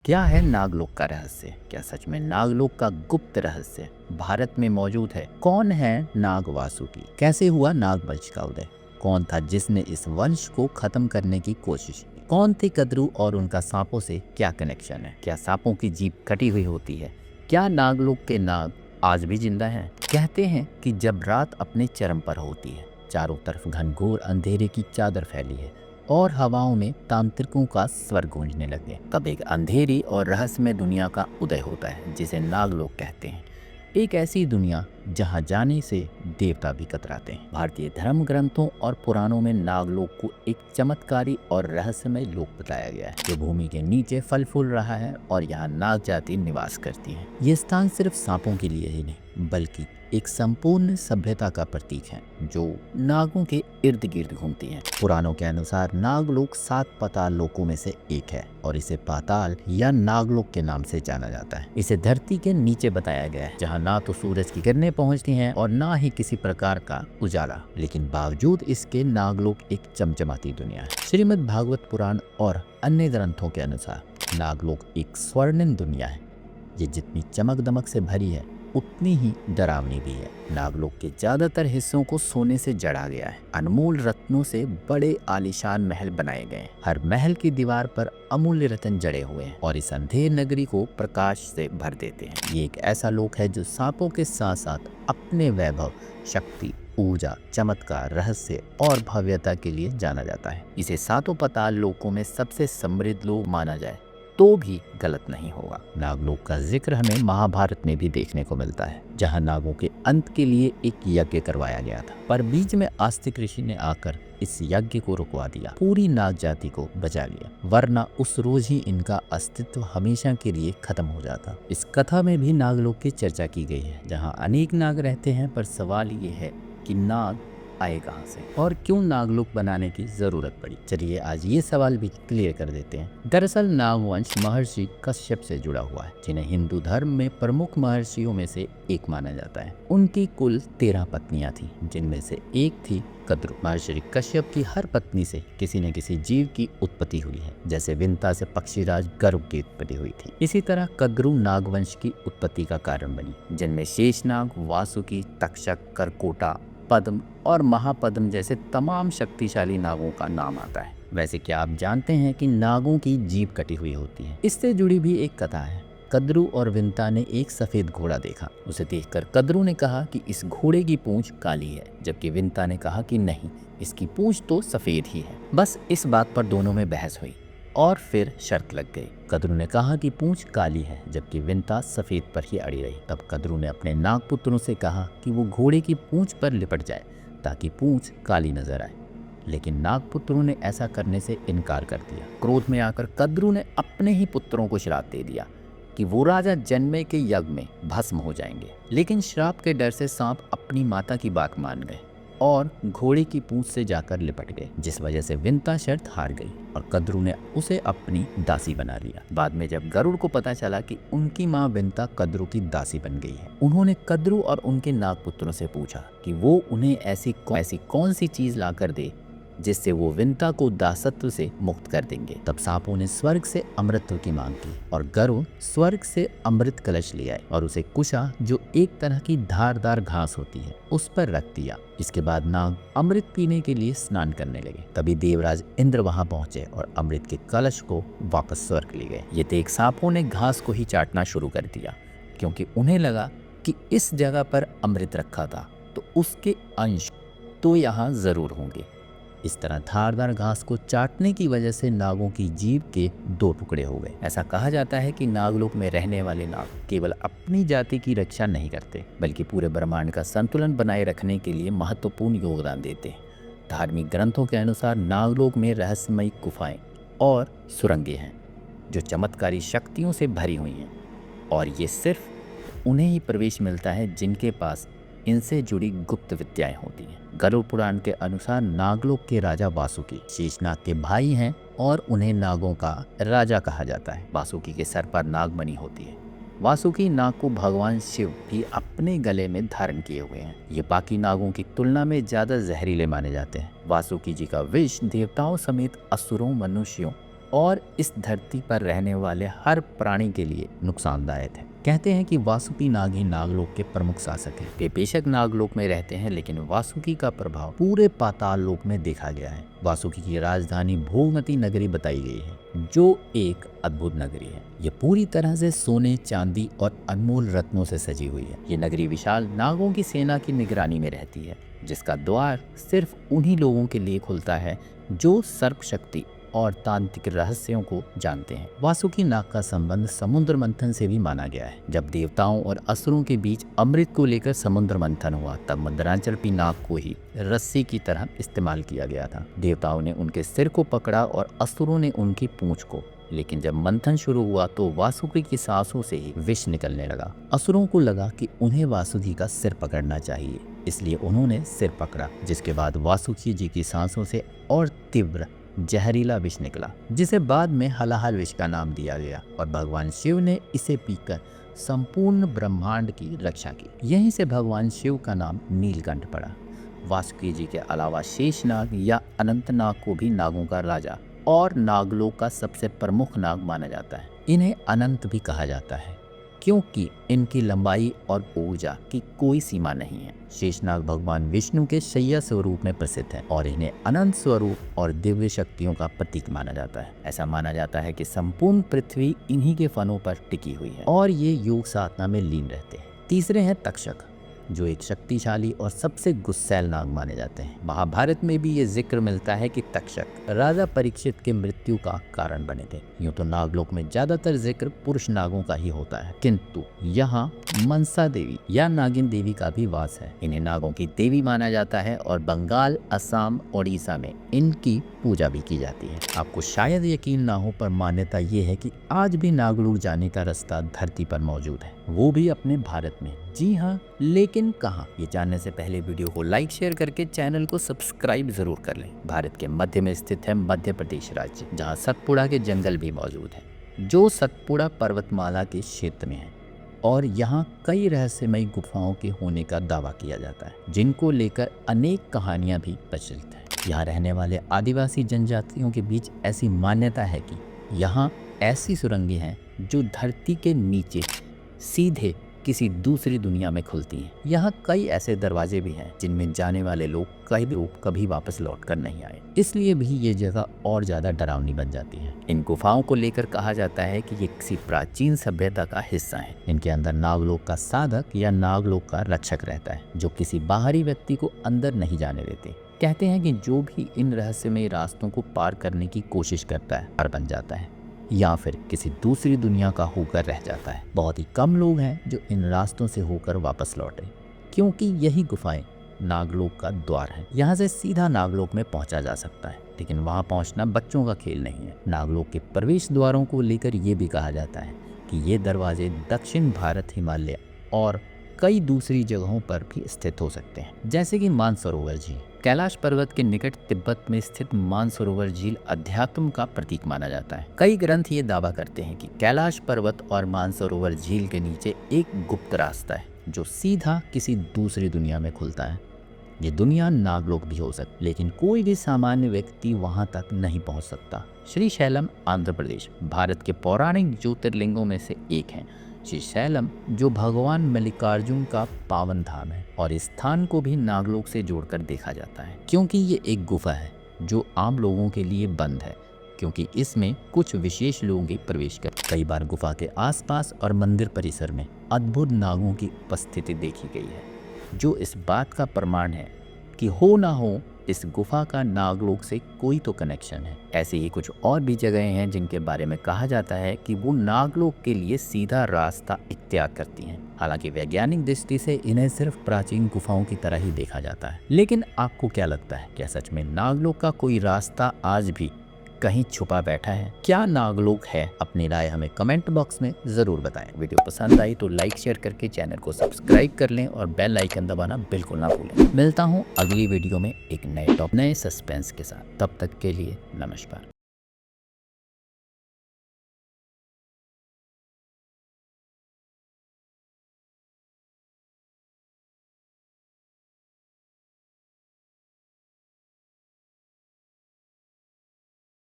क्या है नागलोक का रहस्य? क्या सच में नागलोक का गुप्त रहस्य भारत में मौजूद है? कौन है नाग वासुकी? कैसे हुआ नागवंश का उदय? कौन था जिसने इस वंश को खत्म करने की कोशिश की? कौन थे कद्रू और उनका सांपों से क्या कनेक्शन है? क्या सांपों की जीभ कटी हुई होती है? क्या नागलोक के नाग आज भी जिंदा हैं? कहते हैं कि जब रात अपने चरम पर होती है, चारों तरफ घनघोर अंधेरे की चादर फैली है और हवाओं में तांत्रिकों का स्वर गूंजने लगे, तब एक अंधेरी और रहस्यमय दुनिया का उदय होता है जिसे नागलोक कहते हैं। एक ऐसी दुनिया जहां जाने से देवता भी कतराते हैं। भारतीय धर्म ग्रंथों और पुराणों में नागलोक को एक चमत्कारी और रहस्यमय लोक बताया गया है जो भूमि के नीचे फल फूल रहा है और यहाँ नाग जाति निवास करती है। ये स्थान सिर्फ सांपों के लिए ही नहीं बल्कि एक संपूर्ण सभ्यता का प्रतीक है जो नागों के इर्द गिर्द घूमती है। पुराणों के अनुसार नागलोक 7 पाताल लोकों में से एक है और इसे पाताल या नागलोक के नाम से जाना जाता है। इसे धरती के नीचे बताया गया है जहाँ ना तो सूरज की किरणें पहुँचती हैं और ना ही किसी प्रकार का उजाला, लेकिन बावजूद इसके नागलोक एक चमचमाती दुनिया है। श्रीमद् भागवत पुराण और अन्य ग्रंथों के अनुसार नागलोक एक स्वर्णिम दुनिया है। ये जितनी चमक दमक से भरी है उतनी ही डरावनी भी है। नागलोक के ज्यादातर हिस्सों को सोने से जड़ा गया है। अनमोल रत्नों से बड़े आलीशान महल बनाए गए हैं। हर महल की दीवार पर अमूल्य रत्न जड़े हुए हैं और इस अंधेर नगरी को प्रकाश से भर देते हैं। ये एक ऐसा लोक है जो सांपों के साथ साथ अपने वैभव, शक्ति, ऊर्जा, चमत्कार, रहस्य और भव्यता के लिए जाना जाता है। इसे 7 पाताल लोकों में सबसे समृद्ध लोक माना जाए तो भी गलत नहीं होगा। नागलोक का जिक्र हमें महाभारत में भी देखने को मिलता है जहां नागों के अंत के लिए एक यज्ञ करवाया गया था, पर बीच में आस्तिक ऋषि ने आकर इस यज्ञ को रुकवा दिया, पूरी नाग जाति को बचा लिया, वरना उस रोज ही इनका अस्तित्व हमेशा के लिए खत्म हो जाता। इस कथा में भी नागलोक की चर्चा की गई है जहाँ अनेक नाग रहते हैं, पर सवाल ये है कि नाग आए कहाँ से और क्यों नागलोक बनाने की जरूरत पड़ी। चलिए आज ये सवाल भी क्लियर कर देते हैं। दरअसल नागवंश महर्षि कश्यप से जुड़ा हुआ है जिन्हें हिंदू धर्म में प्रमुख महर्षियों में से एक माना जाता है। उनकी कुल 13 पत्नियां थी जिनमें से एक थी कद्रू। महर्षि कश्यप की हर पत्नी से किसी न किसी जीव की उत्पत्ति हुई है। जैसे विंता से पक्षीराज गरुड़ की उत्पत्ति हुई थी, इसी तरह कद्रू नागवंश की उत्पत्ति का कारण बनी, जिनमें शेषनाग, वासुकी, तक्षक, करकोटा, पद्म और महापद्म जैसे तमाम शक्तिशाली नागों का नाम आता है। वैसे क्या आप जानते हैं कि नागों की जीभ कटी हुई होती है? इससे जुड़ी भी एक कथा है। कद्रू और विंता ने एक सफेद घोड़ा देखा। उसे देखकर कद्रू ने कहा कि इस घोड़े की पूंछ काली है, जबकि विंता ने कहा कि नहीं, इसकी पूंछ तो सफेद ही है। बस इस बात पर दोनों में बहस हुई और फिर शर्त लग गई। कद्रू ने कहा कि पूंछ काली है जबकि विंता सफेद पर ही अड़ी रही। तब कद्रू ने अपने नागपुत्रों से कहा कि वो घोड़े की पूंछ पर लिपट जाए ताकि पूंछ काली नजर आए, लेकिन नागपुत्रों ने ऐसा करने से इनकार कर दिया। क्रोध में आकर कद्रू ने अपने ही पुत्रों को श्राप दे दिया कि वो राजा जन्मे के यज्ञ में भस्म हो जाएंगे, लेकिन श्राप के डर से सांप अपनी माता की बात मान गए और घोड़े की पूंछ से जाकर लिपट गए, जिस वजह से विंता शर्त हार गई और कद्रू ने उसे अपनी दासी बना लिया। बाद में जब गरुड़ को पता चला कि उनकी माँ विंता कद्रू की दासी बन गई है, उन्होंने कद्रू और उनके नागपुत्रों से पूछा कि वो उन्हें ऐसी कौन सी चीज लाकर दे जिससे वो विंता को दासत्व से मुक्त कर देंगे। तब सांपों ने स्वर्ग से अमृत की मांग की और गरुड़ स्वर्ग से अमृत कलश ले आए और उसे कुशा, जो एक तरह की धारदार घास होती है, उस पर रख दिया। इसके बाद नाग अमृत पीने के लिए स्नान करने लगे। तभी देवराज इंद्र वहां पहुंचे और अमृत के कलश को वापस स्वर्ग ले गए। ये देख सांपों ने घास को ही चाटना शुरू कर दिया क्योंकि उन्हें लगा कि इस जगह पर अमृत रखा था तो उसके अंश तो यहाँ जरूर होंगे। इस तरह धारदार घास को चाटने की वजह से नागों की जीभ के 2 टुकड़े हो गए। ऐसा कहा जाता है कि नागलोक में रहने वाले नाग केवल अपनी जाति की रक्षा नहीं करते बल्कि पूरे ब्रह्मांड का संतुलन बनाए रखने के लिए महत्वपूर्ण योगदान देते हैं। धार्मिक ग्रंथों के अनुसार नागलोक में रहस्यमयी गुफाएं और सुरंगें हैं जो चमत्कारी शक्तियों से भरी हुई हैं और ये सिर्फ उन्हें ही प्रवेश मिलता है जिनके पास इनसे जुड़ी गुप्त विद्याएं होती हैं। गरुड़ पुराण के अनुसार नागलोक के राजा वासुकी शेषनाग के भाई हैं और उन्हें नागों का राजा कहा जाता है। वासुकी के सर पर नागमणि होती है। वासुकी नाग को भगवान शिव भी अपने गले में धारण किए हुए हैं। ये बाकी नागों की तुलना में ज्यादा जहरीले माने जाते हैं। वासुकी जी का विष देवताओं समेत असुरों, मनुष्यों और इस धरती पर रहने वाले हर प्राणी के लिए नुकसानदायक है। कहते हैं कि वासुकी नाग ही नागलोक के प्रमुख शासक हैं। वे बेशक नागलोक में रहते हैं, लेकिन वासुकी का प्रभाव पूरे पाताल लोक में देखा गया है। वासुकी की राजधानी भोगमती नगरी बताई गई है, जो एक अद्भुत नगरी है। ये पूरी तरह से सोने, चांदी और अनमोल रत्नों से सजी हुई है। ये नगरी विशाल नागों की सेना की निगरानी में रहती है, जिसका द्वार सिर्फ उन्हीं लोगों के लिए खुलता है जो सर्प शक्ति और तांत्रिक रहस्यों को जानते हैं। वासुकी नाग का संबंध समुद्र मंथन से भी माना गया है। जब देवताओं और असुरों के बीच अमृत को लेकर समुद्र मंथन हुआ, तब मदरांचल नाग को ही रस्सी की तरह इस्तेमाल किया गया था। देवताओं ने उनके सिर को पकड़ा और असुरों ने उनकी पूंछ को। लेकिन जब मंथन शुरू हुआ तो वासुकी की सांसों से ही विष निकलने लगा। असुरों को लगा कि उन्हें वासुकी का सिर पकड़ना चाहिए, इसलिए उन्होंने सिर पकड़ा, जिसके बाद वासुकी जी की सांसों से और तीव्र जहरीला विष निकला, जिसे बाद में हलाहल विष का नाम दिया गया और भगवान शिव ने इसे पीकर संपूर्ण ब्रह्मांड की रक्षा की। यहीं से भगवान शिव का नाम नीलकंठ पड़ा। वासुकी जी के अलावा शेषनाग या अनंतनाग को भी नागों का राजा और नागलोक का सबसे प्रमुख नाग माना जाता है। इन्हें अनंत भी कहा जाता है, क्योंकि इनकी लंबाई और ऊर्जा की कोई सीमा नहीं है। शेषनाग भगवान विष्णु के शैया स्वरूप में प्रसिद्ध है और इन्हें अनंत स्वरूप और दिव्य शक्तियों का प्रतीक माना जाता है। ऐसा माना जाता है कि संपूर्ण पृथ्वी इन्हीं के फनों पर टिकी हुई है और ये योग साधना में लीन रहते हैं। तीसरे हैं तक्षक, जो एक शक्तिशाली और सबसे गुस्सैल नाग माने जाते हैं। महाभारत में भी ये जिक्र मिलता है कि तक्षक राजा परीक्षित के मृत्यु का कारण बने थे। यूं तो नागलोक में ज्यादातर जिक्र पुरुष नागों का ही होता है, किंतु यहाँ मनसा देवी या नागिन देवी का भी वास है। इन्हें नागों की देवी माना जाता है और बंगाल, असम, ओडिशा में इनकी पूजा भी की जाती है। आपको शायद यकीन ना हो, पर मान्यता ये है कि आज भी नागलोक जाने का रास्ता धरती पर मौजूद है, वो भी अपने भारत में। जी हाँ, लेकिन कहाँ? ये जानने से पहले वीडियो को लाइक शेयर करके चैनल को सब्सक्राइब जरूर कर लें। भारत के मध्य में स्थित है मध्य प्रदेश राज्य, जहाँ सतपुड़ा के जंगल भी मौजूद है, जो सतपुड़ा पर्वतमाला के क्षेत्र में है और यहाँ कई रहस्यमयी गुफाओं के होने का दावा किया जाता है, जिनको लेकर अनेक कहानियां भी प्रचलित है। यहाँ रहने वाले आदिवासी जनजातियों के बीच ऐसी मान्यता है कि यहाँ ऐसी सुरंगें हैं जो धरती के नीचे सीधे किसी दूसरी दुनिया में खुलती हैं। यहाँ कई ऐसे दरवाजे भी हैं जिनमें जाने वाले लोग कभी वापस लौट कर नहीं आए, इसलिए भी ये जगह और ज्यादा डरावनी बन जाती है। इन गुफाओं को लेकर कहा जाता है कि ये किसी प्राचीन सभ्यता का हिस्सा है। इनके अंदर नागलोक का साधक या नागलोक का रक्षक रहता है, जो किसी बाहरी व्यक्ति को अंदर नहीं जाने देते। कहते हैं कि जो भी इन रहस्यमय रास्तों को पार करने की कोशिश करता है पार बन जाता है या फिर किसी दूसरी दुनिया का होकर रह जाता है। बहुत ही कम लोग हैं जो इन रास्तों से होकर वापस लौटे, क्योंकि यही गुफाएं नागलोक का द्वार है। यहाँ से सीधा नागलोक में पहुंचा जा सकता है, लेकिन वहां पहुंचना बच्चों का खेल नहीं है। नागलोक के प्रवेश द्वारों को लेकर ये भी कहा जाता है कि ये दरवाजे दक्षिण भारत, हिमालय और कई दूसरी जगहों पर भी स्थित हो सकते हैं, जैसे कि मानसरोवर झील। कैलाश पर्वत के निकट तिब्बत में स्थित मानसरोवर झील अध्यात्म का प्रतीक माना जाता है। कई ग्रंथ ये दावा करते हैं कि कैलाश पर्वत और मानसरोवर झील के नीचे एक गुप्त रास्ता है जो सीधा किसी दूसरी दुनिया में खुलता है। ये दुनिया नागलोक भी हो सकती, लेकिन कोई भी सामान्य व्यक्ति वहां तक नहीं पहुंच सकता। श्री शैलम आंध्र प्रदेश भारत के पौराणिक ज्योतिर्लिंगों में से एक है। श्री शैलम जो भगवान मल्लिकार्जुन का पावन धाम है और इस स्थान को भी नागलोक से जोड़कर देखा जाता है, क्योंकि ये एक गुफा है जो आम लोगों के लिए बंद है, क्योंकि इसमें कुछ विशेष लोग ही प्रवेश कर। कई बार गुफा के आसपास और मंदिर परिसर में अद्भुत नागों की उपस्थिति देखी गई है, जो इस बात का प्रमाण है कि हो ना हो इस गुफा का नागलोक से कोई तो कनेक्शन है। ऐसे ही कुछ और भी जगहें हैं जिनके बारे में कहा जाता है कि वो नागलोक के लिए सीधा रास्ता इख्तियार करती हैं। हालांकि वैज्ञानिक दृष्टि से इन्हें सिर्फ प्राचीन गुफाओं की तरह ही देखा जाता है। लेकिन आपको क्या लगता है, क्या सच में नागलोक का कोई रास्ता आज भी कहीं छुपा बैठा है? क्या नागलोक है? अपनी राय हमें कमेंट बॉक्स में जरूर बताएं। वीडियो पसंद आई तो लाइक शेयर करके चैनल को सब्सक्राइब कर लें और बेल आइकन दबाना बिल्कुल ना भूलें। मिलता हूं अगली वीडियो में एक नए सस्पेंस के साथ। तब तक के लिए नमस्कार।